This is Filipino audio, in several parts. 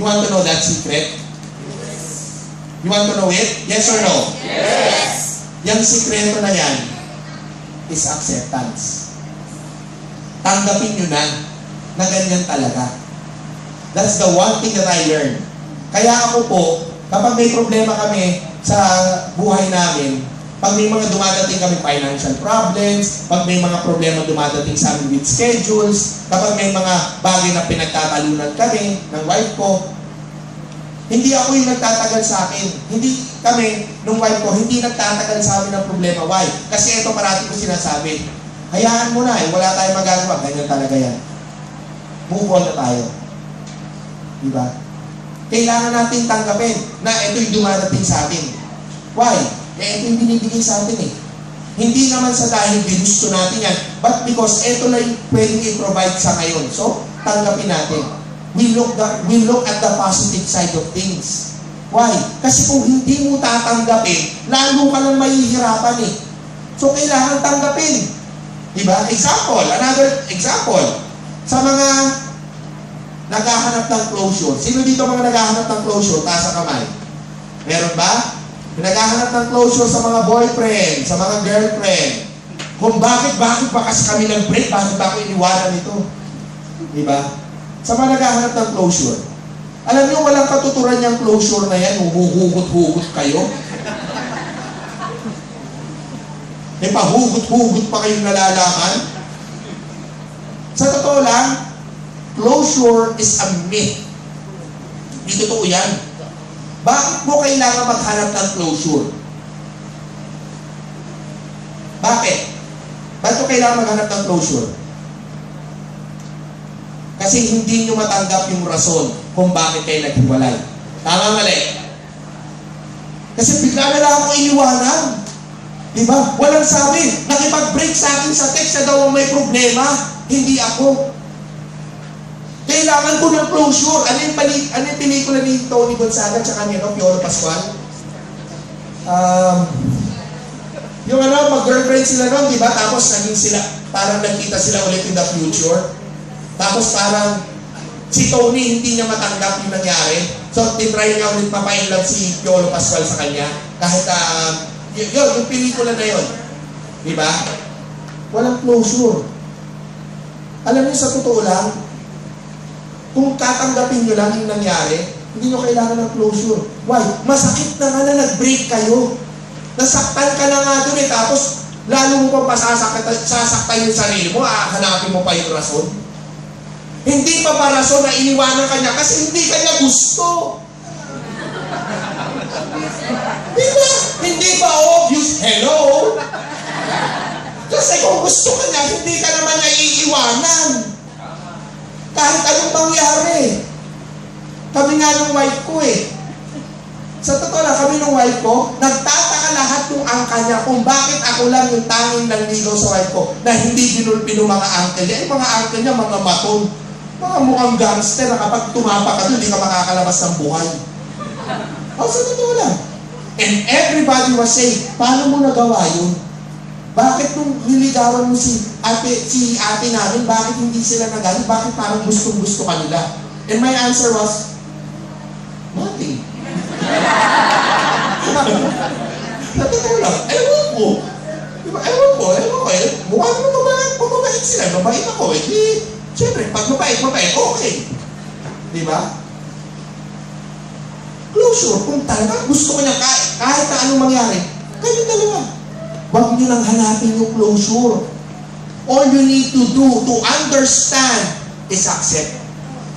You want to know that secret? You want to know it? Yes or no? Yes! Yung sikreto na yan is acceptance. Tanggapin nyo na ganyan talaga. That's the one thing that I learned. Kaya ako po, kapag may problema kami sa buhay namin, pag may mga dumadating kami financial problems, pag may mga problema dumadating sa amin with schedules, kapag may mga bagay na pinagtatalunan kami ng wife ko, hindi ako yung nagtatagal sa akin. Hindi kami, nung wife ko, hindi nagtatagal sa amin ng problema. Why? Kasi ito parati ko sinasabi, hayaan mo na, wala tayong magagawa. Ganyan talaga yan. Move on na tayo. Diba? Kailangan natin tanggapin na ito yung dumadating sa atin. Why? Ito yung binibigay sa atin eh. Hindi naman sa dahil ginusto natin yan, but because ito lang yung pwedeng i-provide sa ngayon. So, tanggapin natin. We look at the positive side of things. Why? Kasi kung hindi mo tatanggapin, lalo ka lang mahihirapan eh. So, kailangan tanggapin. Diba? Another example. Sa mga naghahanap ng closure. Sino dito mga naghahanap ng closure? Taas ang kamay. Meron ba? Naghahanap ng closure sa mga boyfriend, sa mga girlfriend. Kung bakit ba kasi kami nag-break? Bakit ba ako iniwanan ito? Diba? Sa mga naghahanap ng closure. Alam niyo, walang katuturan yung closure na yan. Huhugot-hugot kayo. May pahugot-hugot pa kayong nalalaman. Sa totoo lang, closure is a myth. Hindi totoo yan. Bakit mo kailangan maghanap ng closure? Bakit? Bakit mo kailangan maghanap ng closure? Kasi hindi nyo matanggap yung rason kung bakit kayo naghiwalay. Tama mali? Kasi bigla na lang ako iniwanan. Diba? Walang sabi. Nakipag-break sa akin sa text na daw may problema. Hindi ako. Kailangan ko ng closure. Ano yung pelikula ni Tony Gonzaga tsaka ni Piolo Pascual? Yung mag-girlfriend sila noon, diba? Tapos naging sila, parang nagkita sila ulit in the future. Tapos parang si Tony hindi niya matanggap yung nangyari. So, titry niya ulit papainlove si Piolo Pascual sa kanya. Kahit, yung pelikula na yun. Diba? Walang closure. Alam niyo, sa totoo lang, kung tatanggapin niyo lang yung nangyari, hindi niyo kailangan ng closure. Why? Masakit na nga na nag-break kayo. Nasaktan ka na nga dun eh. Tapos, lalo mo pa sasaktan yung sarili mo, hanapin mo pa yung rason. Hindi pa rason na iniwanan ka niya kasi hindi ka niya gusto. Diba? Hindi ba obvious? Hello? Kasi kung gusto ka niya, hindi ka naman niya iiwanan. Kahit anong mangyari. Kami nga ng wife ko eh. Sa totoo lang, kami ng wife ko, nagtataka lahat ng angka niya kung bakit ako lang yung tanging nanligaw sa wife ko na hindi binulpi ng mga uncle niya. Yung mga uncle niya, mga maton. Mga mukhang gangster na kapag tumapa ka doon, hindi ka makakalabas ng buhay. Sa totoo lang. And everybody was saying, paano mo nagawa yun? Bakit nung niligawan mo si ate namin, bakit hindi sila nagalit? Bakit parang gustong-gusto ka nila? And my answer was, nothing. Sa totoo lang, ewan ko. Ewan ko. Mukha naman mababait sila. Mabait ako eh. Siyempre, pag mabait, okay. Diba? Closure, kung talaga gusto ko niya kahit na anong mangyari, kayo dalawa. Huwag niyo lang hanapin yung closure. All you need to do to understand is accept.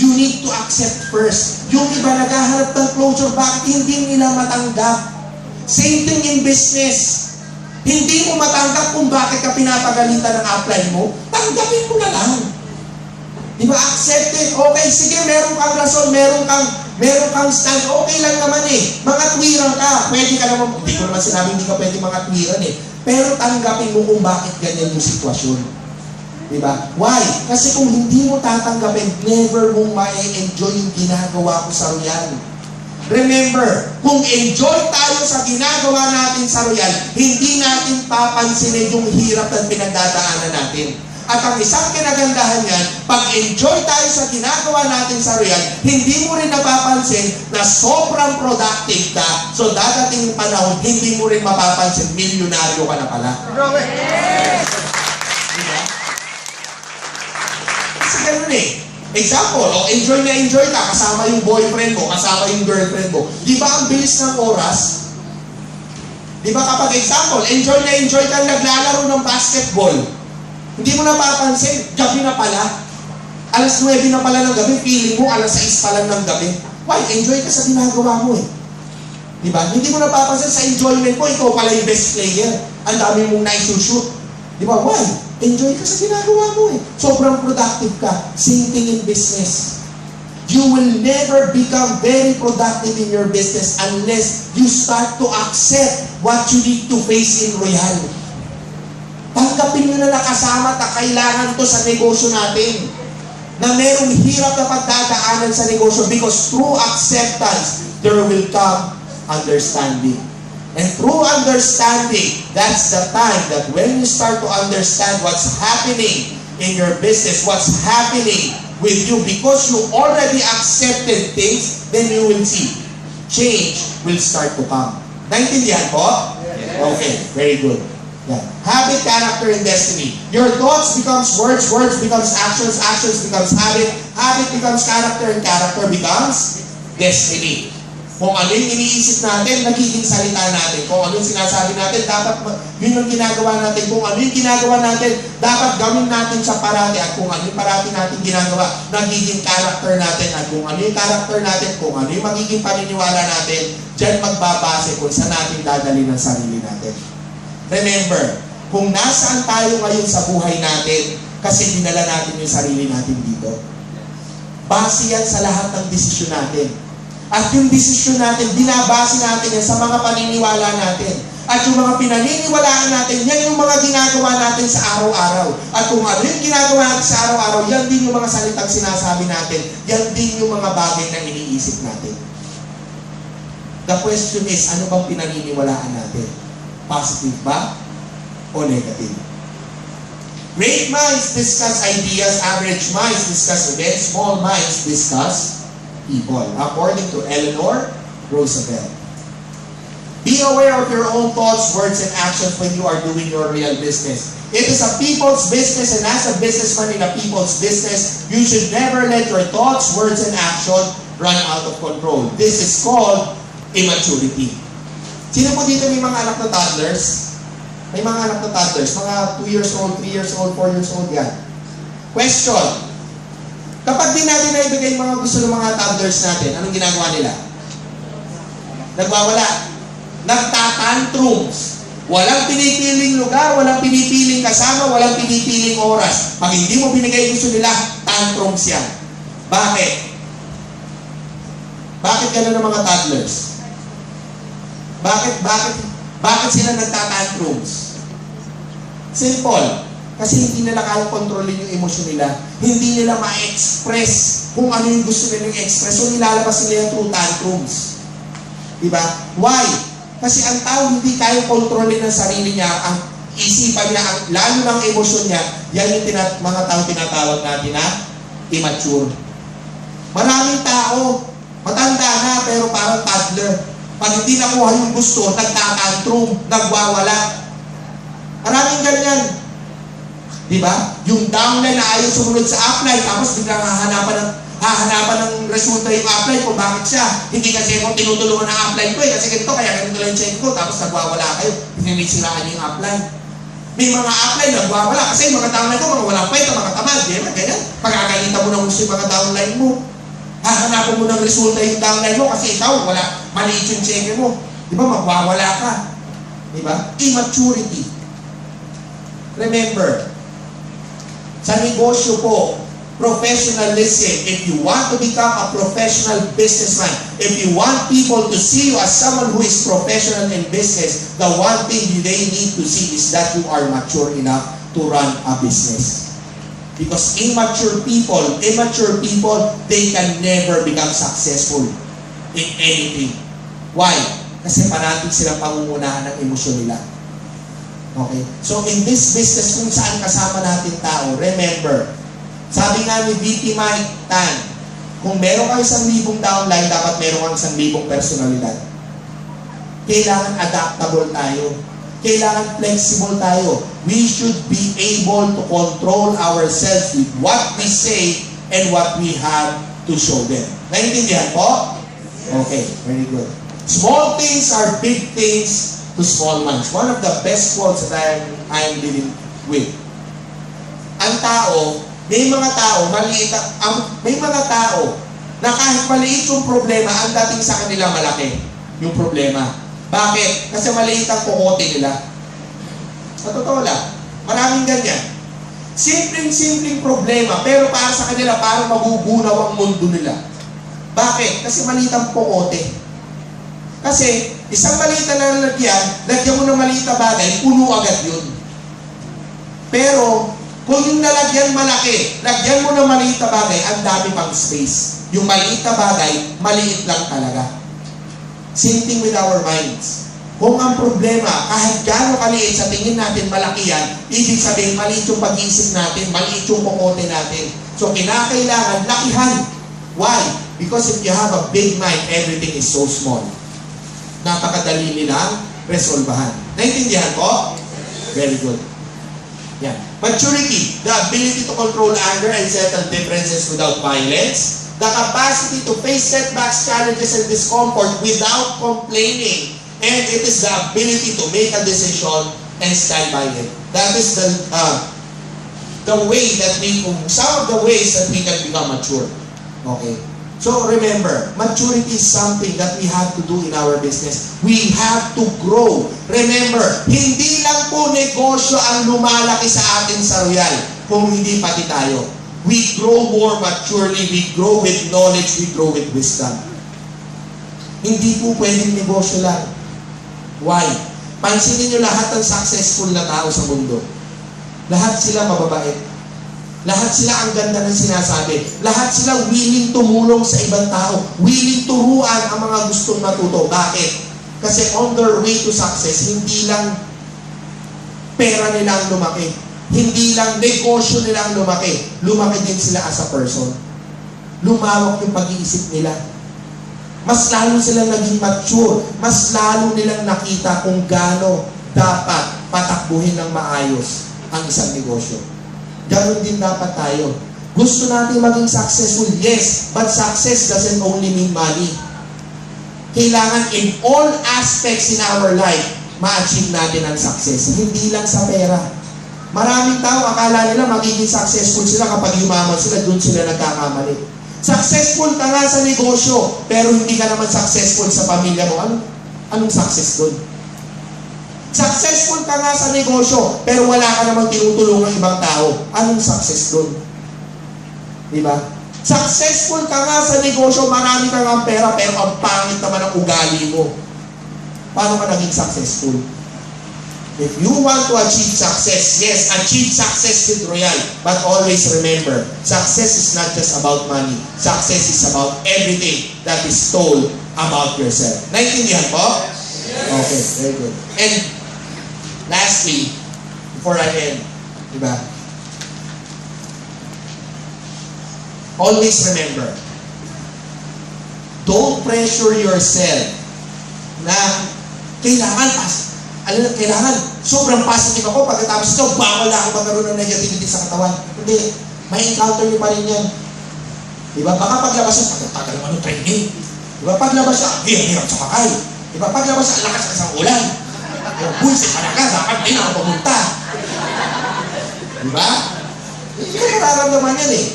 You need to accept first. Yung iba naghahanap ng closure, bakit hindi nila matanggap? Same thing in business. Hindi mo matanggap kung bakit ka pinapagalitan ng upline mo, tanggapin mo na lang. Diba? Accept it. Okay, sige, meron kang rason, meron kang stand, okay lang naman eh. Mga tuwiran ka. Pwede ka naman, hindi ko naman sinabi hindi ka pwede mga tuwiran eh. Pero tanggapin mo kung bakit ganyan yung sitwasyon. Diba? Why? Kasi kung hindi mo tatanggapin, never mong ma-enjoy yung ginagawa ko sa Royal. Remember, kung enjoy tayo sa ginagawa natin sa Royal, hindi natin papansinin yung hirap at pinagdadaanan natin. At ang isang kinagandahan yan, pag enjoy tayo sa ginagawa natin sa Royal, hindi mo rin natin na sobrang productive ka, so dadating yung panahon, hindi mo rin mapapansin, milyonaryo ka na pala. Diba? Kasi ganun eh. Example, enjoy na enjoy ka, kasama yung boyfriend mo, kasama yung girlfriend mo. Di ba ang bilis ng oras? Di ba kapag example, enjoy na enjoy ka naglalaro ng basketball, hindi mo napapansin, gabi na pala. Alas 9 na pala ng gabi, feeling mo alas 6 pa lang ng gabi. Why? Enjoy ka sa ginagawa mo eh. Diba? Hindi mo napapansin sa enjoyment mo, ikaw pala yung best player. Ang dami mong naisushoot. Diba? Why? Enjoy ka sa ginagawa mo eh. Sobrang productive ka. Same thing in business. You will never become very productive in your business unless you start to accept what you need to face in reality. Tanggapin nyo na nakasama at kailangan to sa negosyo natin. Na merong hirap na pagdadaanan sa negosyo because through acceptance, there will come understanding. And through understanding, that's the time that when you start to understand what's happening in your business, what's happening with you, because you already accepted things, then you will see change will start to come. Naintindihan po? Yes. Okay, very good. Yeah. Habit, character, and destiny. Your thoughts becomes words, words becomes actions, actions becomes habit, habit becomes character, and character becomes destiny. Kung ano yung iniisip natin, nagiging salita natin. Kung ano yung sinasabi natin, dapat yun yung ginagawa natin. Kung ano yung ginagawa natin, dapat gawin natin sa parati. At kung ano yung parati natin ginagawa, nagiging character natin. At kung ano yung character natin, kung ano yung magiging paniniwala natin, dyan magbabase kung saan natin dadali ng sarili natin. Remember, kung nasaan tayo ngayon sa buhay natin, kasi dinala natin yung sarili natin dito. Base yan sa lahat ng desisyon natin. At yung desisyon natin, binabase natin yan sa mga paniniwala natin. At yung mga pinaniniwalaan natin, yan yung mga ginagawa natin sa araw-araw. At kung ano yung ginagawa natin sa araw-araw, yan din yung mga salitang sinasabi natin. Yan din yung mga bagay na iniisip natin. The question is, ano bang pinaniniwalaan natin? Positive ba o negative? Great minds discuss ideas, average minds discuss events, small minds discuss people, according to Eleanor Roosevelt. Be aware of your own thoughts, words, and actions when you are doing your real business. It is a people's business, and as a businessman in a people's business, you should never let your thoughts, words, and action run out of control. This is called immaturity. Sino po dito may mga anak na toddlers? May mga anak na toddlers, mga 2 years old, 3 years old, 4 years old yan. Question. Kapag di natin naibigay yung mga gusto ng mga toddlers natin, anong ginagawa nila? Nagwawala. Nagtatantrums. Walang pinipiling lugar, walang pinipiling kasama, walang pinipiling oras. Pag hindi mo binigay gusto nila, tantrums yan. Bakit? Bakit gano'n ng mga toddlers? Bakit sila nagtatantrums? Simple. Kasi hindi nila kaya kontrolin yung emosyon nila. Hindi nila ma-express kung ano yung gusto nilang express. So nilalabas nila yung through tantrums. Diba? Why? Kasi ang tao hindi kaya kontrolin ng sarili niya, ang isipan niya, lalo ng emosyon niya, yan yung mga tao tinatawag natin na immature. Maraming tao, matanda na pero parang toddler. Pag hindi nakuha yung gusto, nagtatantrum, nagwawala. Maraming ganyan. Diba? Yung downline na ayaw sumunod sa upline, tapos biglang hahanapan ng resulta yung upline kung bakit siya. Hindi kasi ako tinutulungan ng upline ko kasi ganito, kaya ganito lang yung check ko, tapos nagwawala kayo. Pinanisiraan yung upline. May mga upline nagwawala kasi mga downline ko, mga walang kwenta, mga tamad. Ganyan. Pagkakalitan mo ng gusto yung mga downline mo. Hahanapan mo ng resulta yung downline mo kasi ikaw, maliit yung check mo. Diba? Magwawala ka. Diba? Immaturity. Remember, sa negosyo po, professionalism, if you want to become a professional businessman, if you want people to see you as someone who is professional in business, the one thing they need to see is that you are mature enough to run a business. Because immature people, they can never become successful in anything. Why? Kasi parating silang pangungunahan ng emosyon nila. Okay? So, in this business, kung saan kasama natin tao, remember, sabi nga ni VP Mike Tan, Kung meron kayo 1,000 downline, dapat meron kang 1,000 personalidad. Kailangan adaptable tayo. Kailangan flexible tayo. We should be able to control ourselves with what we say and what we have to show them. Naintindihan po? Okay, very good. Small things are big things to small minds. One of the best quotes that I'm living with. Ang tao, may mga tao na kahit maliit yung problema, ang dating sa kanila malaki yung problema. Bakit? Kasi maliit ang kukote nila. Sa totoo lang, maraming ganyan. Simpleng problema, pero para sa kanila, parang magugunaw ang mundo nila. Bakit? Kasi maliit ang kukote. Kasi, isang maliit na lagyan mo ng maliit na bagay, puno agad yun. Pero, kung yung nalagyan malaki, lagyan mo ng maliit na bagay, ang dami pang space. Yung maliit na bagay, maliit lang talaga. Same thing with our minds. Kung ang problema, kahit gaano kaliit sa tingin natin malaki yan, ibig sabihin maliit yung pag-iisip natin, maliit yung kukote natin. So, kinakailangan lakihan. Why? Because if you have a big mind, everything is so small. Napakadali nilang resolbahan. Naintindihan ko? Very good. Yeah. Maturity, the ability to control anger and settle differences without violence. The capacity to face setbacks, challenges, and discomfort without complaining. And it is the ability to make a decision and stand by it. That is the way that some of the ways that we can become mature. Okay? So remember, maturity is something that we have to do in our business. We have to grow. Remember, hindi lang po negosyo ang lumalaki sa atin sa Royal, kung hindi pati tayo. We grow more maturely, we grow with knowledge, we grow with wisdom. Hindi po pwedeng negosyo lang. Why? Pansinin nyo lahat ng successful na tao sa mundo. Lahat sila mababait. Lahat sila ang ganda ng sinasabi. Lahat sila willing tumulong sa ibang tao. Willing turuan ang mga gustong matuto. Bakit? Kasi on their way to success, hindi lang pera nila ang lumaki. Hindi lang negosyo nila ang lumaki. Lumaki din sila as a person. Lumawak yung pag-iisip nila. Mas lalo silang naging mature. Mas lalo nilang nakita kung gaano dapat patakbuhin ng maayos ang isang negosyo. Ganon din dapat tayo. Gusto natin maging successful, yes, but success doesn't only mean money. Kailangan in all aspects in our life, ma-achieve natin ang success. Hindi lang sa pera. Maraming tao, akala nila magiging successful sila kapag yumaman sila, doon sila nagkakamali. Successful ka nga sa negosyo, pero hindi ka naman successful sa pamilya mo. Anong success doon? Successful ka nga sa negosyo, pero wala ka namang tinutulungan ibang tao. Anong success doon? Diba? Successful ka nga sa negosyo, marami ka nga pera, pero ang pangit naman ang ugali mo. Paano ka naging successful? If you want to achieve success, yes, achieve success with Royal. But always remember, success is not just about money. Success is about everything that is told about yourself. Naintindihan po? Yes. Okay, very good. And lastly, before I end, diba? Always remember, don't pressure yourself na kailangan sobrang positive ako pagkatapos ito, bawal na ako magkaroon ng negativity sa katawan. Hindi, may encounter nyo pa rin yan. Diba? Baka paglabas siya, pagkatagal naman yung training. Diba? Paglabas siya, hirap sa makay. Diba? Paglabas siya, lakas ng isang ulan. Buisit ka na ka, dapat din ako pumunta. Diba? Hindi ka mararamdaman yan eh.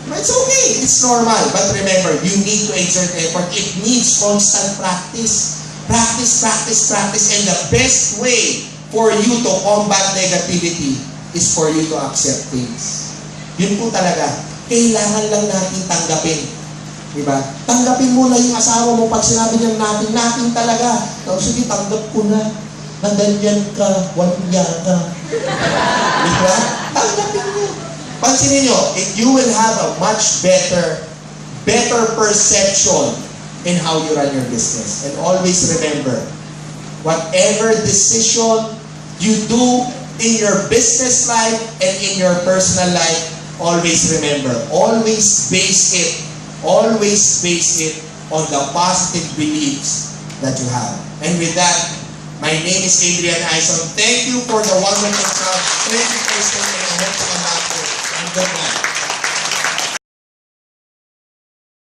It's okay, it's normal. But remember, you need to exert effort. It needs constant practice. Practice, practice, practice. And the best way for you to combat negativity is for you to accept things. Yun po talaga. Kailangan lang natin tanggapin. Diba? Tanggapin mo na yung asawa mo pag sinabi niyang natin talaga. Tapos sige, tanggap ko na. Nandanyan ka, wanya ka. Diba? Tanggapin mo. Pansinin nyo, you will have a much better perception in how you run your business. And always remember, whatever decision you do in your business life and in your personal life, always remember, always base it Always base it on the positive beliefs that you have. And with that, my name is Adrian Aison. Thank you for the wonderful crowd. Thank you for staying. I hope to come back. And good night.